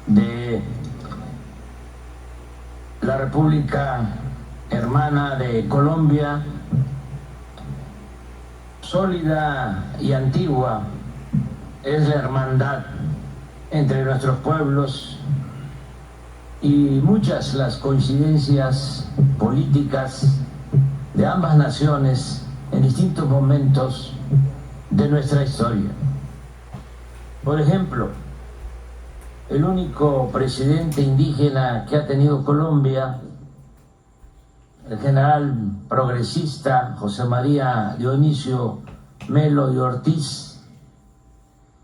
de la República Hermana de Colombia, sólida y antigua es la hermandad entre nuestros pueblos y muchas las coincidencias políticas de ambas naciones en distintos momentos de nuestra historia. Por ejemplo, el único presidente indígena que ha tenido Colombia, el general progresista José María Dionisio Melo y Ortiz,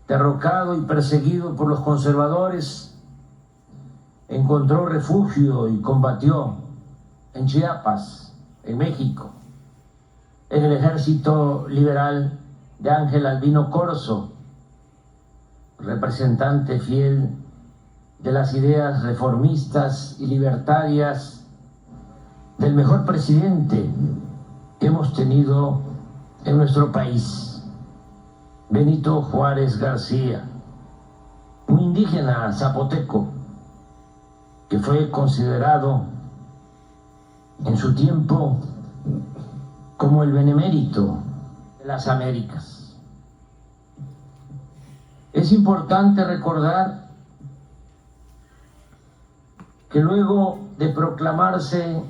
derrocado y perseguido por los conservadores, encontró refugio y combatió en Chiapas, en México, en el ejército liberal de Ángel Albino Corzo, representante fiel de las ideas reformistas y libertarias del mejor presidente que hemos tenido en nuestro país, Benito Juárez García, un indígena zapoteco que fue considerado en su tiempo como el benemérito de las Américas. Es importante recordar que luego de proclamarse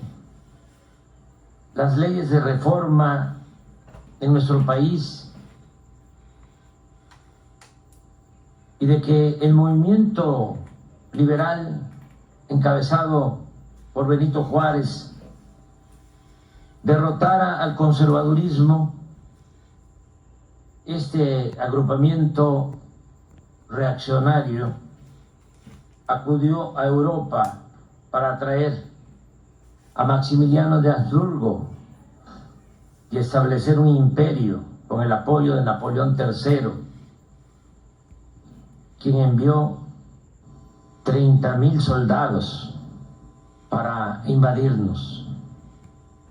las leyes de reforma en nuestro país y de que el movimiento liberal encabezado por Benito Juárez derrotara al conservadurismo, este agrupamiento reaccionario acudió a Europa para traer a Maximiliano de Habsburgo y establecer un imperio con el apoyo de Napoleón III, quien envió 30,000 soldados para invadirnos.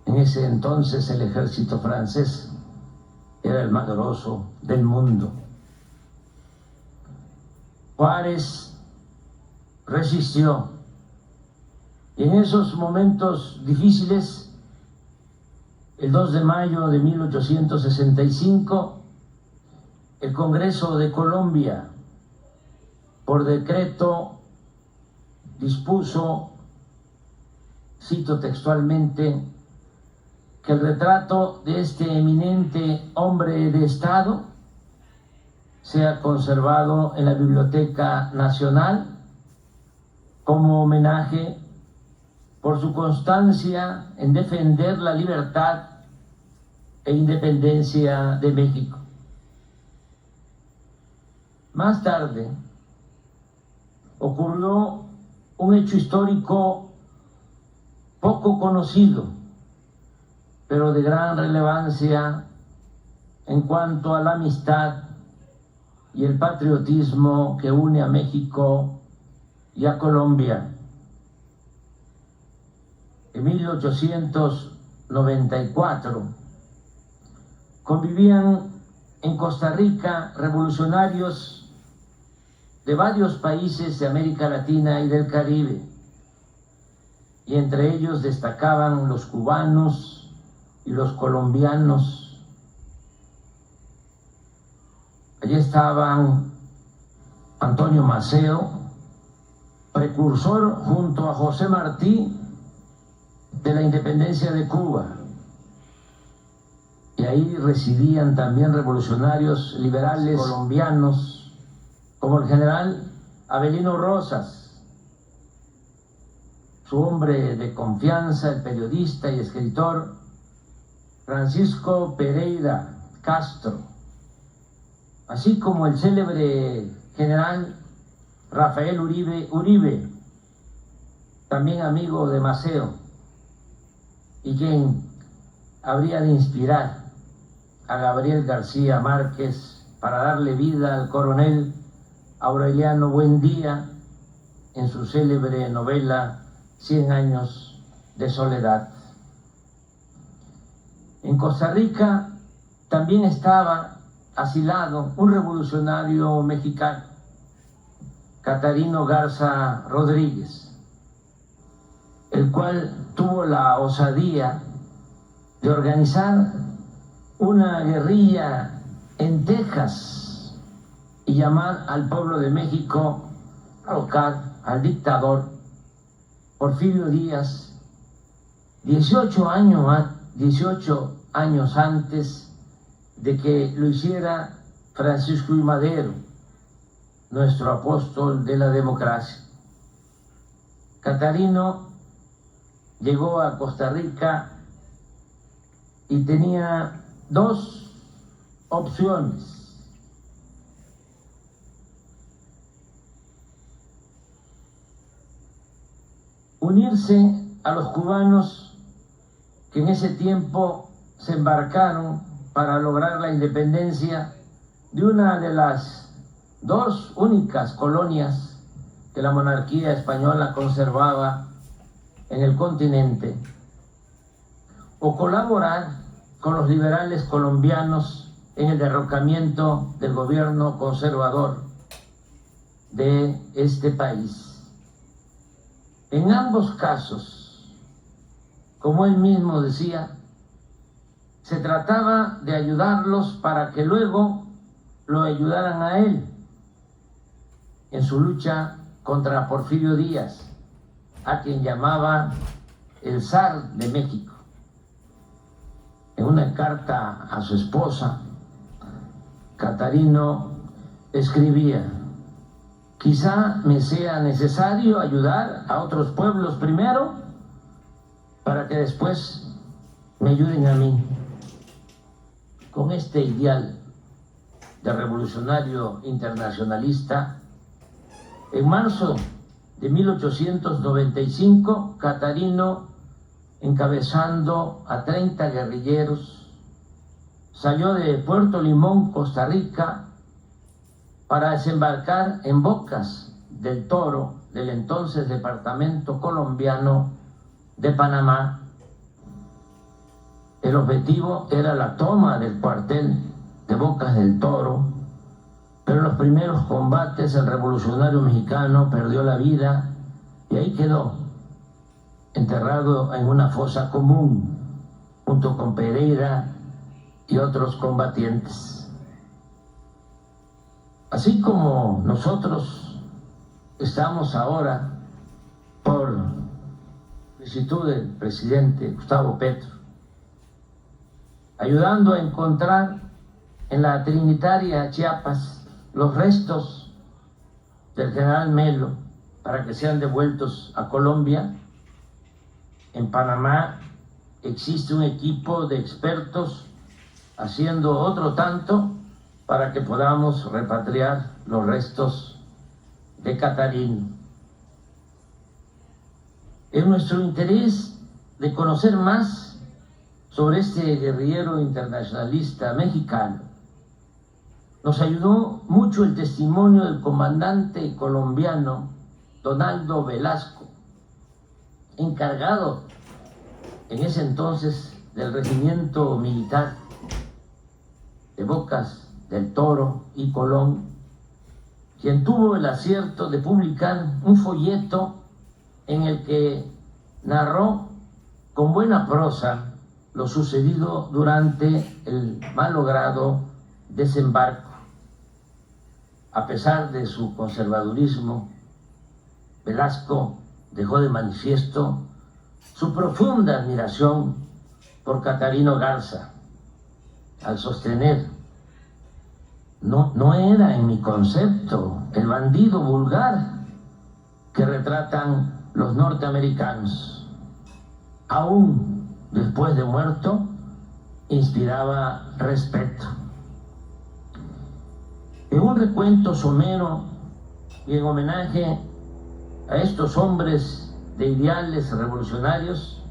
En ese entonces el ejército francés era el más grosso del mundo. Juárez resistió y en esos momentos difíciles, el 2 de mayo de 1865, el Congreso de Colombia, por decreto, dispuso, cito textualmente, que el retrato de este eminente hombre de Estado sea conservado en la Biblioteca Nacional como homenaje por su constancia en defender la libertad e independencia de México. Más tarde ocurrió un hecho histórico poco conocido, pero de gran relevancia en cuanto a la amistad y el patriotismo que une a México y a Colombia. En 1894 convivían en Costa Rica revolucionarios de varios países de América Latina y del Caribe, y entre ellos destacaban los cubanos y los colombianos. Allí estaban Antonio Maceo, precursor junto a José Martí de la independencia de Cuba, y ahí residían también revolucionarios liberales colombianos como el general Avelino Rosas, su hombre de confianza, el periodista y escritor Francisco Pereira Castro, así como el célebre general Rafael Uribe, también amigo de Maceo, y quien habría de inspirar a Gabriel García Márquez para darle vida al coronel Aureliano Buendía en su célebre novela 100 años de soledad. En Costa Rica también estaba asilado un revolucionario mexicano, Catarino Garza Rodríguez, el cual tuvo la osadía de organizar una guerrilla en Texas y llamar al pueblo de México a ahorcar al dictador Porfirio Díaz 18 años antes de que lo hiciera Francisco I. Madero, nuestro apóstol de la democracia. Catarino llegó a Costa Rica y tenía dos opciones: unirse a los cubanos que en ese tiempo se embarcaron para lograr la independencia de una de las dos únicas colonias que la monarquía española conservaba en el continente, o colaborar con los liberales colombianos en el derrocamiento del gobierno conservador de este país. En ambos casos, como él mismo decía, se trataba de ayudarlos para que luego lo ayudaran a él en su lucha contra Porfirio Díaz, a quien llamaba el zar de México. En una carta a su esposa, Catarino escribía: quizá me sea necesario ayudar a otros pueblos primero para que después me ayuden a mí. Con este ideal de revolucionario internacionalista, en marzo de 1895, Catarino, encabezando a 30 guerrilleros, salió de Puerto Limón, Costa Rica, para desembarcar en Bocas del Toro, del entonces departamento colombiano de Panamá. El objetivo era la toma del cuartel de Bocas del Toro, pero en los primeros combates el revolucionario mexicano perdió la vida y ahí quedó, enterrado en una fosa común, junto con Pereira y otros combatientes. Así como nosotros estamos ahora, por solicitud del presidente Gustavo Petro, ayudando a encontrar en la Trinitaria Chiapas los restos del general Melo para que sean devueltos a Colombia. En Panamá existe un equipo de expertos haciendo otro tanto para que podamos repatriar los restos de Catarino. Es nuestro interés de conocer más sobre este guerrillero internacionalista mexicano. Nos ayudó mucho el testimonio del comandante colombiano Donaldo Velasco, encargado en ese entonces del regimiento militar de Bocas del Toro y Colón, quien tuvo el acierto de publicar un folleto en el que narró con buena prosa lo sucedido durante el malogrado desembarco. A pesar de su conservadurismo, Velasco dejó de manifiesto su profunda admiración por Catarino Garza, al sostener: no era en mi concepto el bandido vulgar que retratan los norteamericanos. Aún después de muerto, inspiraba respeto. En un recuento somero y en homenaje a estos hombres de ideales revolucionarios,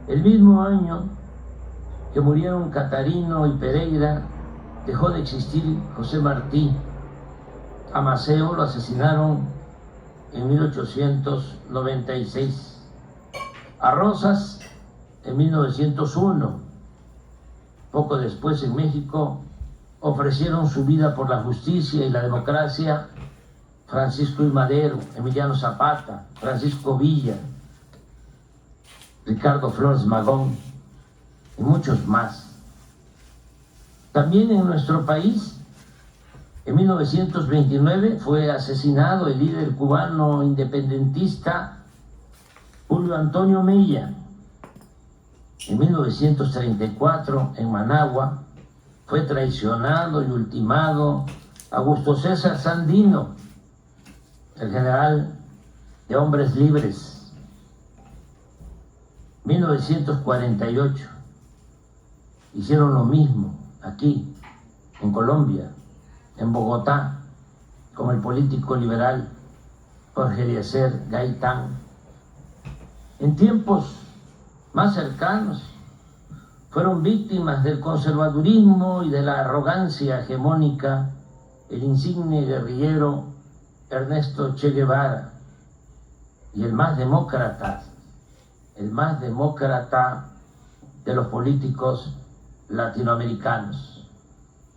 el mismo año que murieron Catarino y Pereira, dejó de existir José Martí. A Maceo lo asesinaron en 1896. A Rosas en 1901. Poco después, en México, ofrecieron su vida por la justicia y la democracia Francisco I. Madero, Emiliano Zapata, Francisco Villa, Ricardo Flores Magón y muchos más. También en nuestro país, en 1929 fue asesinado el líder cubano independentista Julio Antonio Mella. En 1934, en Managua, fue traicionado y ultimado Augusto César Sandino, el general de Hombres Libres. 1948, hicieron lo mismo aquí, en Colombia, en Bogotá, con el político liberal Jorge Eliezer Gaitán. En tiempos más cercanos, fueron víctimas del conservadurismo y de la arrogancia hegemónica el insigne guerrillero Ernesto Che Guevara y el más demócrata de los políticos latinoamericanos,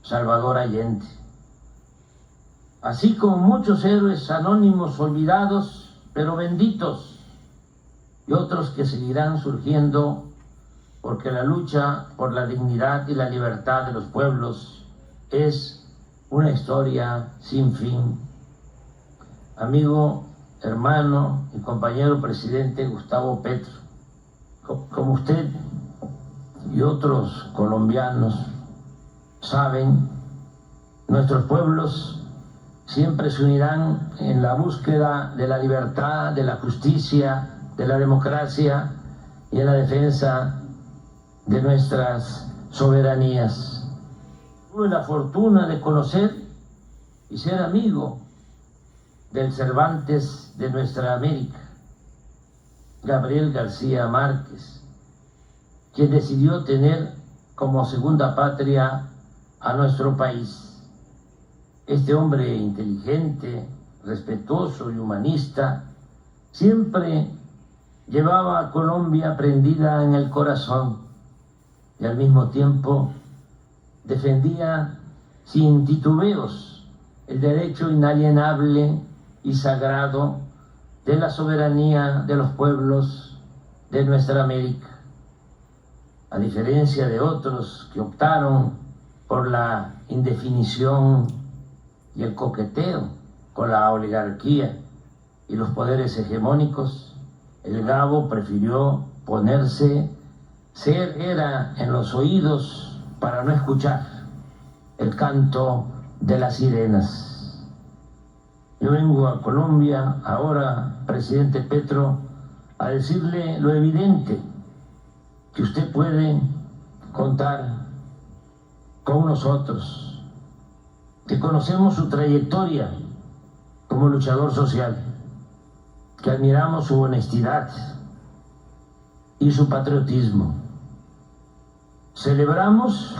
Salvador Allende. Así como muchos héroes anónimos olvidados, pero benditos, y otros que seguirán surgiendo porque la lucha por la dignidad y la libertad de los pueblos es una historia sin fin. Amigo, hermano y compañero presidente Gustavo Petro, como usted y otros colombianos saben, nuestros pueblos siempre se unirán en la búsqueda de la libertad, de la justicia, de la democracia y en la defensa de nuestras soberanías. Tuve la fortuna de conocer y ser amigo del Cervantes de nuestra América, Gabriel García Márquez, quien decidió tener como segunda patria a nuestro país. Este hombre inteligente, respetuoso y humanista siempre llevaba a Colombia prendida en el corazón y al mismo tiempo defendía sin titubeos el derecho inalienable y sagrado de la soberanía de los pueblos de nuestra América. A diferencia de otros que optaron por la indefinición y el coqueteo con la oligarquía y los poderes hegemónicos, el Gabo prefirió ponerse cera en los oídos para no escuchar el canto de las sirenas. Yo vengo a Colombia ahora, presidente Petro, a decirle lo evidente, que usted puede contar con nosotros, que conocemos su trayectoria como luchador social, que admiramos su honestidad y su patriotismo. Celebramos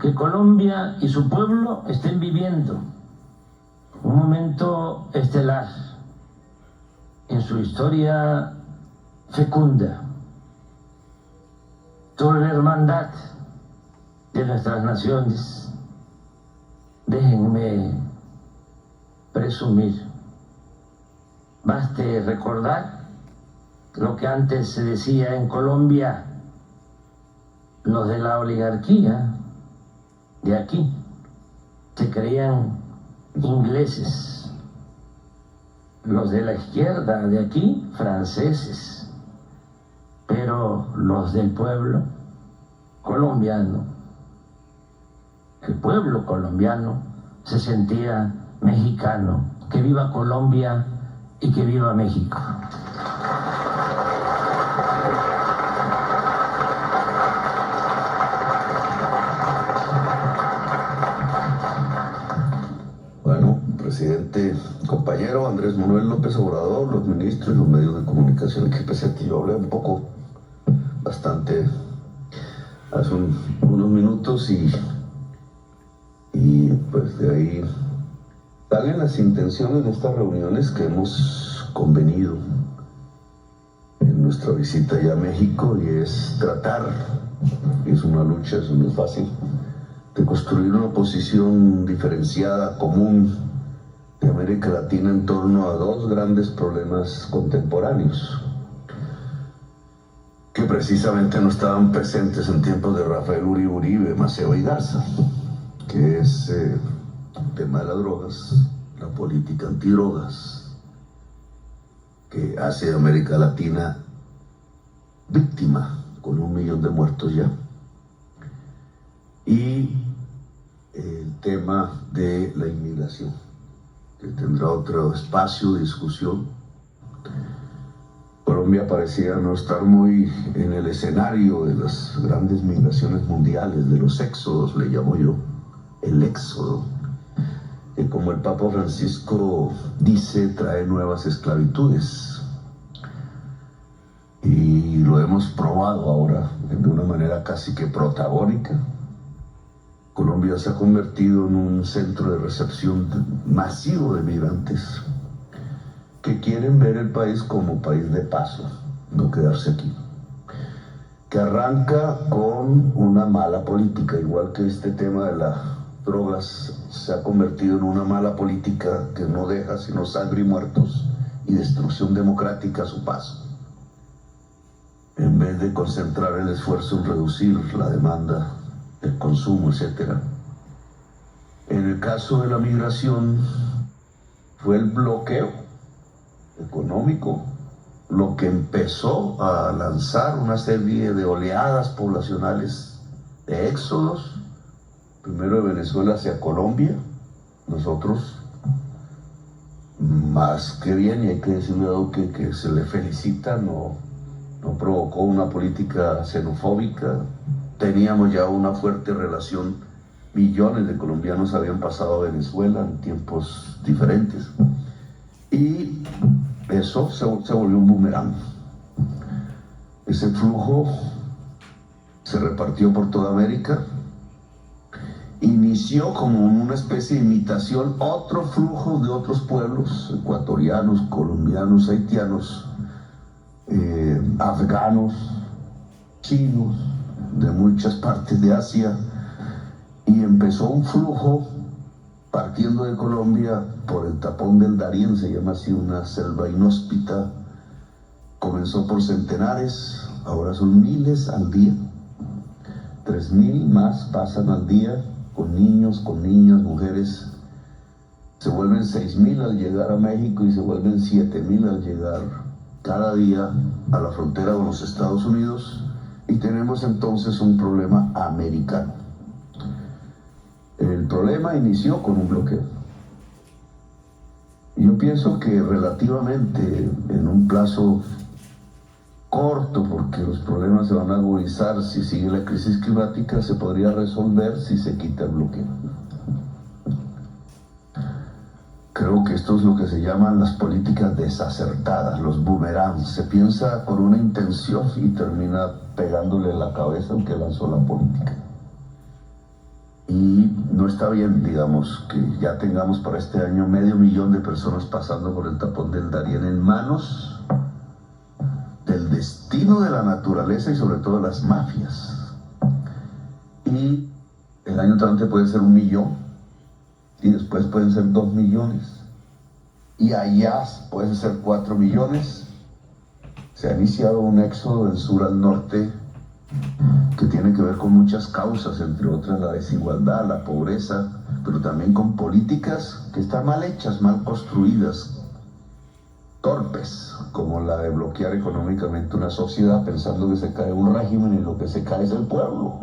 que Colombia y su pueblo estén viviendo un momento estelar en su historia fecunda, sobre la hermandad de nuestras naciones. Déjenme presumir, baste recordar lo que antes se decía en Colombia: los de la oligarquía de aquí se creían ingleses, los de la izquierda de aquí franceses, pero los del pueblo colombiano, el pueblo colombiano se sentía mexicano. Que viva Colombia y que viva México. Bueno, presidente, compañero Andrés Manuel López Obrador, los ministros y los medios de comunicación, que pese a que yo hablé un poco, bastante, hace unos minutos y pues de ahí salen las intenciones de estas reuniones que hemos convenido en nuestra visita ya a México, y es tratar, y es una lucha, eso no es fácil, de construir una posición diferenciada, común de América Latina en torno a dos grandes problemas contemporáneos que precisamente no estaban presentes en tiempos de Rafael Uribe, Maceo y Garza, que es el tema de las drogas, la política antidrogas, que hace a América Latina víctima con 1 millón de muertos ya, y el tema de la inmigración, que tendrá otro espacio de discusión. Colombia parecía no estar muy en el escenario de las grandes migraciones mundiales, de los éxodos, le llamo yo, el éxodo, que como el Papa Francisco dice, trae nuevas esclavitudes. Y lo hemos probado ahora de una manera casi que protagónica. Colombia se ha convertido en un centro de recepción masivo de migrantes que quieren ver el país como país de paso, no quedarse aquí. Que arranca con una mala política, igual que este tema de las drogas se ha convertido en una mala política que no deja sino sangre y muertos y destrucción democrática a su paso. En vez de concentrar el esfuerzo en reducir la demanda, el consumo, etc. En el caso de la migración, fue el bloqueo económico lo que empezó a lanzar una serie de oleadas poblacionales de éxodos, primero de Venezuela hacia Colombia. Nosotros, más que bien, y hay que decirlo que se le felicita, no provocó una política xenofóbica. Teníamos ya una fuerte relación, millones de colombianos habían pasado a Venezuela en tiempos diferentes, y eso se volvió un boomerang. Ese flujo se repartió por toda América, inició como una especie de imitación otros flujos de otros pueblos, ecuatorianos, colombianos, haitianos, afganos, chinos, de muchas partes de Asia, y empezó un flujo partiendo de Colombia por el tapón del Darién, se llama así, una selva inhóspita. Comenzó por centenares, ahora son miles al día. 3.000 más pasan al día, con niños, con niñas, mujeres. Se vuelven 6.000 al llegar a México y se vuelven 7.000 al llegar cada día a la frontera con los Estados Unidos. Y tenemos entonces un problema americano. El problema inició con un bloqueo. Yo pienso que relativamente en un plazo corto, porque los problemas se van a agudizar si sigue la crisis climática, se podría resolver si se quita el bloqueo. Creo que esto es lo que se llaman las políticas desacertadas, los boomerangs. Se piensa con una intención y termina pegándole la cabeza al que lanzó la política. Y no está bien, digamos, que ya tengamos para este año 500.000 de personas pasando por el tapón del Darién en manos del destino de la naturaleza y sobre todo de las mafias. Y el año entrante puede ser 1 millón, y después pueden ser 2 millones, y allá pueden ser 4 millones. Se ha iniciado un éxodo del sur al norte que tiene que ver con muchas causas, entre otras la desigualdad, la pobreza, pero también con políticas que están mal hechas, mal construidas, torpes, como la de bloquear económicamente una sociedad pensando que se cae un régimen y lo que se cae es el pueblo,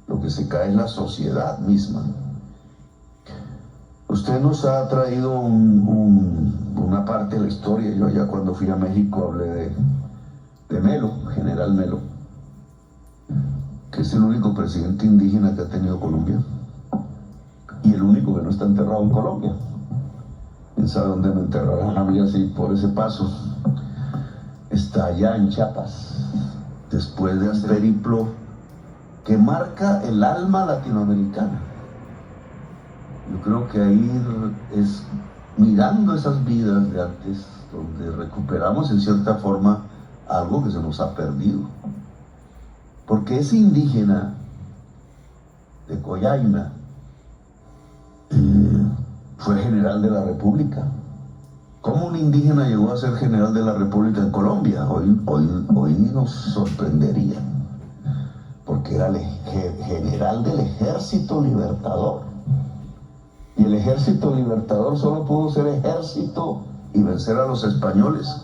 lo que se cae es la sociedad misma. Usted nos ha traído una parte de la historia. Yo ya cuando fui a México hablé de Melo, General Melo, que es el único presidente indígena que ha tenido Colombia y el único que no está enterrado en Colombia. ¿Quién sabe dónde me enterrarán a mí así por ese paso? Está allá en Chiapas, después de hacer periplo que marca el alma latinoamericana. Yo creo que ahí es mirando esas vidas de antes donde recuperamos en cierta forma algo que se nos ha perdido. Porque ese indígena de Coyaima, fue general de la República. ¿Cómo un indígena llegó a ser general de la República en Colombia? Hoy nos sorprendería, porque era el general del Ejército Libertador. Y el Ejército Libertador solo pudo ser ejército y vencer a los españoles,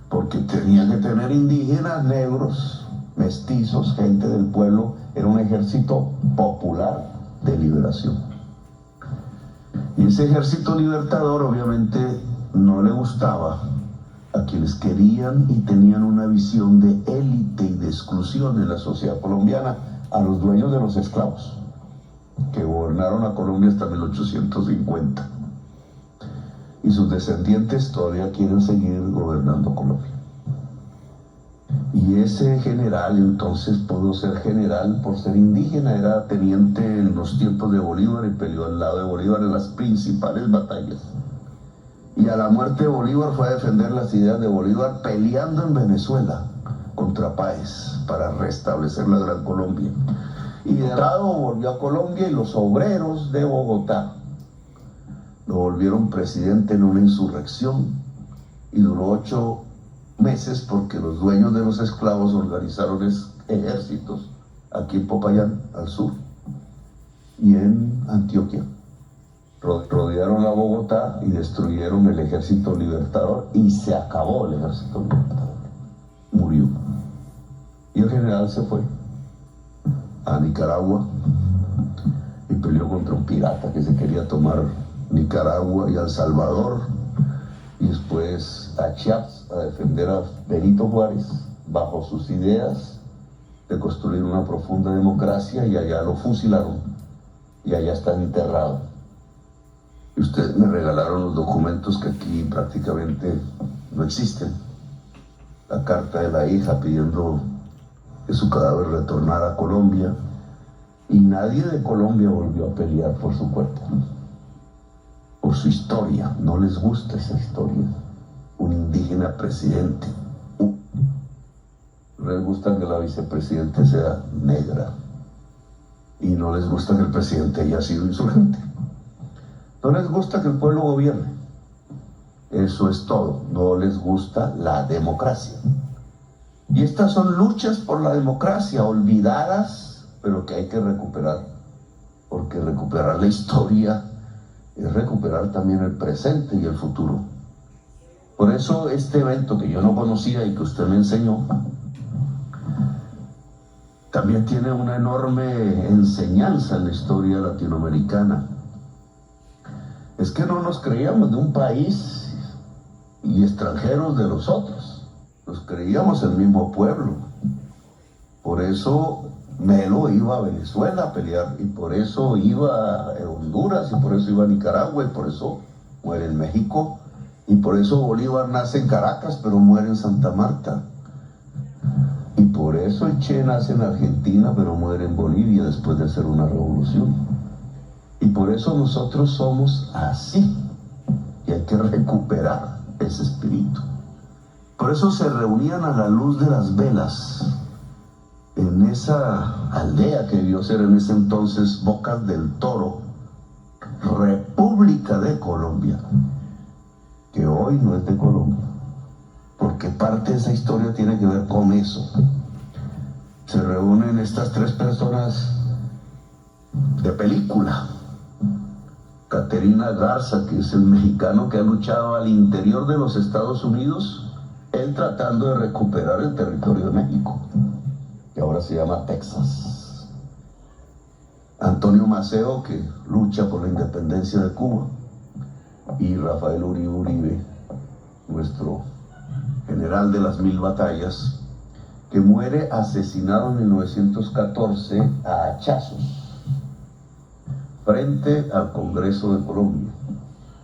porque tenía que tener indígenas, negros, mestizos, gente del pueblo. Era un ejército popular de liberación. Y ese ejército libertador obviamente no le gustaba a quienes querían y tenían una visión de élite y de exclusión en la sociedad colombiana, a los dueños de los esclavos, que gobernaron a Colombia hasta 1850. Y sus descendientes todavía quieren seguir gobernando Colombia. Y ese general entonces pudo ser general por ser indígena, era teniente en los tiempos de Bolívar y peleó al lado de Bolívar en las principales batallas. Y a la muerte de Bolívar fue a defender las ideas de Bolívar peleando en Venezuela contra Páez para restablecer la Gran Colombia. Y de lado volvió a Colombia y los obreros de Bogotá lo volvieron presidente en una insurrección y duró 8 meses porque los dueños de los esclavos organizaron ejércitos aquí en Popayán, al sur, y en Antioquia. Rodearon a Bogotá y destruyeron el Ejército Libertador y se acabó el Ejército Libertador. Murió. Y el general se fue a Nicaragua y peleó contra un pirata que se quería tomar Nicaragua y El Salvador, y después a Chiapas a defender a Benito Juárez bajo sus ideas de construir una profunda democracia, y allá lo fusilaron y allá está enterrado. Y ustedes me regalaron los documentos que aquí prácticamente no existen. La carta de la hija pidiendo que su cadáver retornara a Colombia, y nadie de Colombia volvió a pelear por su cuerpo, por su historia. No les gusta esa historia. Un indígena presidente. No les gusta que la vicepresidente sea negra, y no les gusta que el presidente haya sido insurgente. No les gusta que el pueblo gobierne. Eso es todo. No les gusta la democracia. Y estas son luchas por la democracia olvidadas, pero que hay que recuperar. Porque recuperar la historia es recuperar también el presente y el futuro. Por eso este evento que yo no conocía y que usted me enseñó, también tiene una enorme enseñanza en la historia latinoamericana. Es que no nos creíamos de un país y extranjeros de los otros. Nos creíamos el mismo pueblo. Por eso Melo iba a Venezuela a pelear, y por eso iba a Honduras, y por eso iba a Nicaragua, y por eso muere en México, y por eso Bolívar nace en Caracas pero muere en Santa Marta, y por eso el Che nace en Argentina pero muere en Bolivia después de hacer una revolución. Y por eso nosotros somos así, y hay que recuperar ese espíritu. Por eso se reunían a la luz de las velas en esa aldea que debió ser en ese entonces Bocas del Toro, República de Colombia, que hoy no es de Colombia, porque parte de esa historia tiene que ver con eso. Se reúnen estas 3 personas de película. Caterina Garza, que es el mexicano que ha luchado al interior de los Estados Unidos, él tratando de recuperar el territorio de México, que ahora se llama Texas. Antonio Maceo, que lucha por la independencia de Cuba, y Rafael Uribe, nuestro general de las 1000 batallas, que muere asesinado en 1914 a hachazos frente al Congreso de Colombia.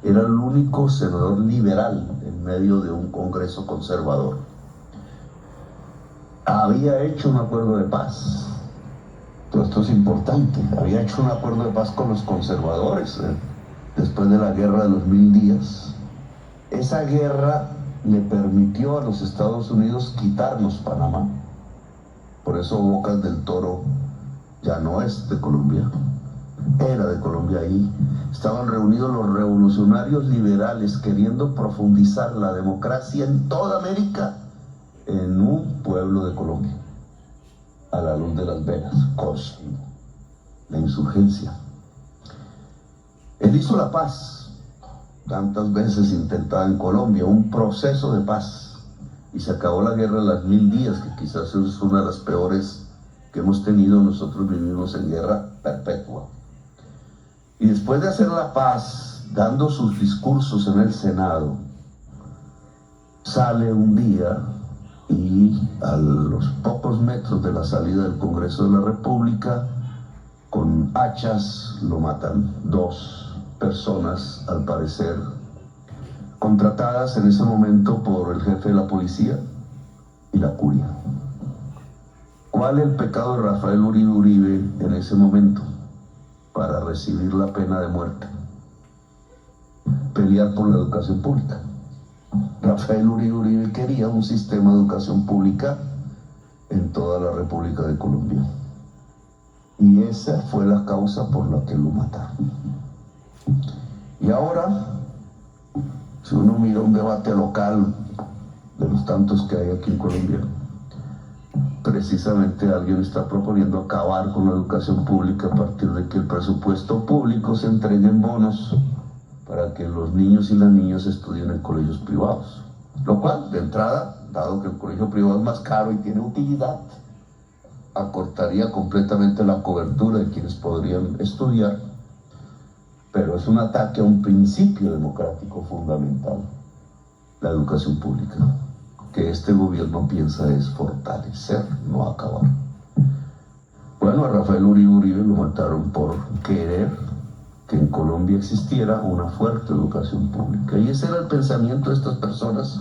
Era el único senador liberal en medio de un Congreso conservador. Había hecho un acuerdo de paz. Todo esto es importante. Había hecho un acuerdo de paz con los conservadores después de la Guerra de los 1000 días. Esa guerra le permitió a los Estados Unidos quitarnos Panamá. Por eso Bocas del Toro ya no es de Colombia, era de Colombia. Ahí estaban reunidos los revolucionarios liberales queriendo profundizar la democracia en toda América en un pueblo de Colombia, a la luz de las velas, Cosmo, la insurgencia. Él hizo la paz, tantas veces intentada en Colombia, un proceso de paz, y se acabó la guerra de las 1000 días, que quizás es una de las peores que hemos tenido. Nosotros vivimos en guerra perpetua. Y después de hacer la paz, dando sus discursos en el Senado, sale un día y a los pocos metros de la salida del Congreso de la República, con hachas lo matan 2 personas, al parecer contratadas en ese momento por el jefe de la policía y la curia. ¿Cuál es el pecado de Rafael Uribe Uribe en ese momento para recibir la pena de muerte? Pelear por la educación pública. Rafael Uribe Uribe quería un sistema de educación pública en toda la República de Colombia. Y esa fue la causa por la que lo mataron. Y ahora, si uno mira un debate local de los tantos que hay aquí en Colombia, precisamente alguien está proponiendo acabar con la educación pública a partir de que el presupuesto público se entregue en bonos para que los niños y las niñas estudien en colegios privados. Lo cual, de entrada, dado que el colegio privado es más caro y tiene utilidad, acortaría completamente la cobertura de quienes podrían estudiar, pero es un ataque a un principio democrático fundamental, la educación pública, que este gobierno piensa es fortalecer, no acabar. Bueno, a Rafael Uribe Uribe lo mataron por querer que en Colombia existiera una fuerte educación pública, y ese era el pensamiento de estas personas.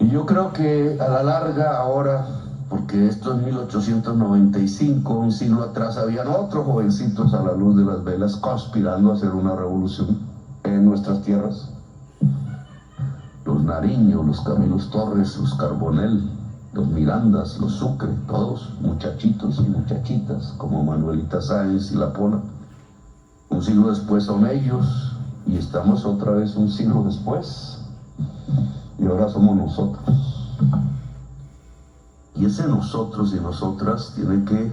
Y yo creo que a la larga ahora, porque esto es 1895, un siglo atrás, habían otros jovencitos a la luz de las velas conspirando a hacer una revolución en nuestras tierras. Los Nariño, los Camilos Torres, los Carbonell, los Mirandas, los Sucre, todos muchachitos y muchachitas como Manuelita Sáenz y La Pona. Un siglo después son ellos, y estamos otra vez un siglo después, y ahora somos nosotros. Y ese nosotros y nosotras tiene que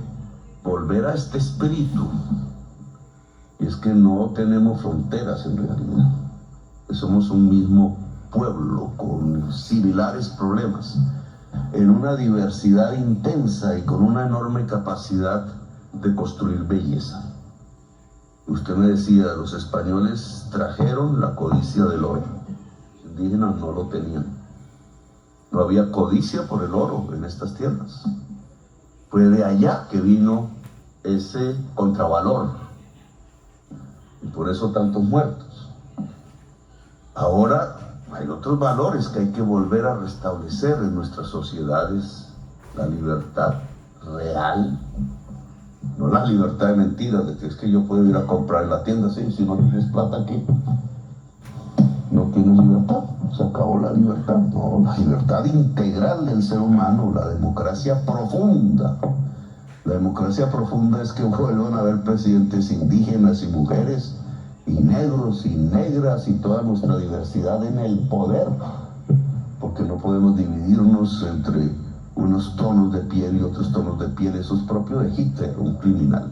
volver a este espíritu. Y es que no tenemos fronteras en realidad, que somos un mismo pueblo con similares problemas, en una diversidad intensa y con una enorme capacidad de construir belleza. Usted me decía, los españoles trajeron la codicia del oro, los indígenas no lo tenían. No había codicia por el oro en estas tierras. Fue de allá que vino ese contravalor, y por eso tantos muertos. Ahora hay otros valores que hay que volver a restablecer en nuestras sociedades: la libertad real, no la libertad de mentiras, de que es que yo puedo ir a comprar en la tienda, sí, si no tienes plata aquí, no tienes libertad, se acabó la libertad. No, la libertad integral del ser humano, la democracia profunda. La democracia profunda es que vuelvan a haber presidentes indígenas y mujeres, y negros y negras, y toda nuestra diversidad en el poder, porque no podemos dividirnos entre unos tonos de piel y otros tonos de piel. Eso es propio de Hitler, un criminal.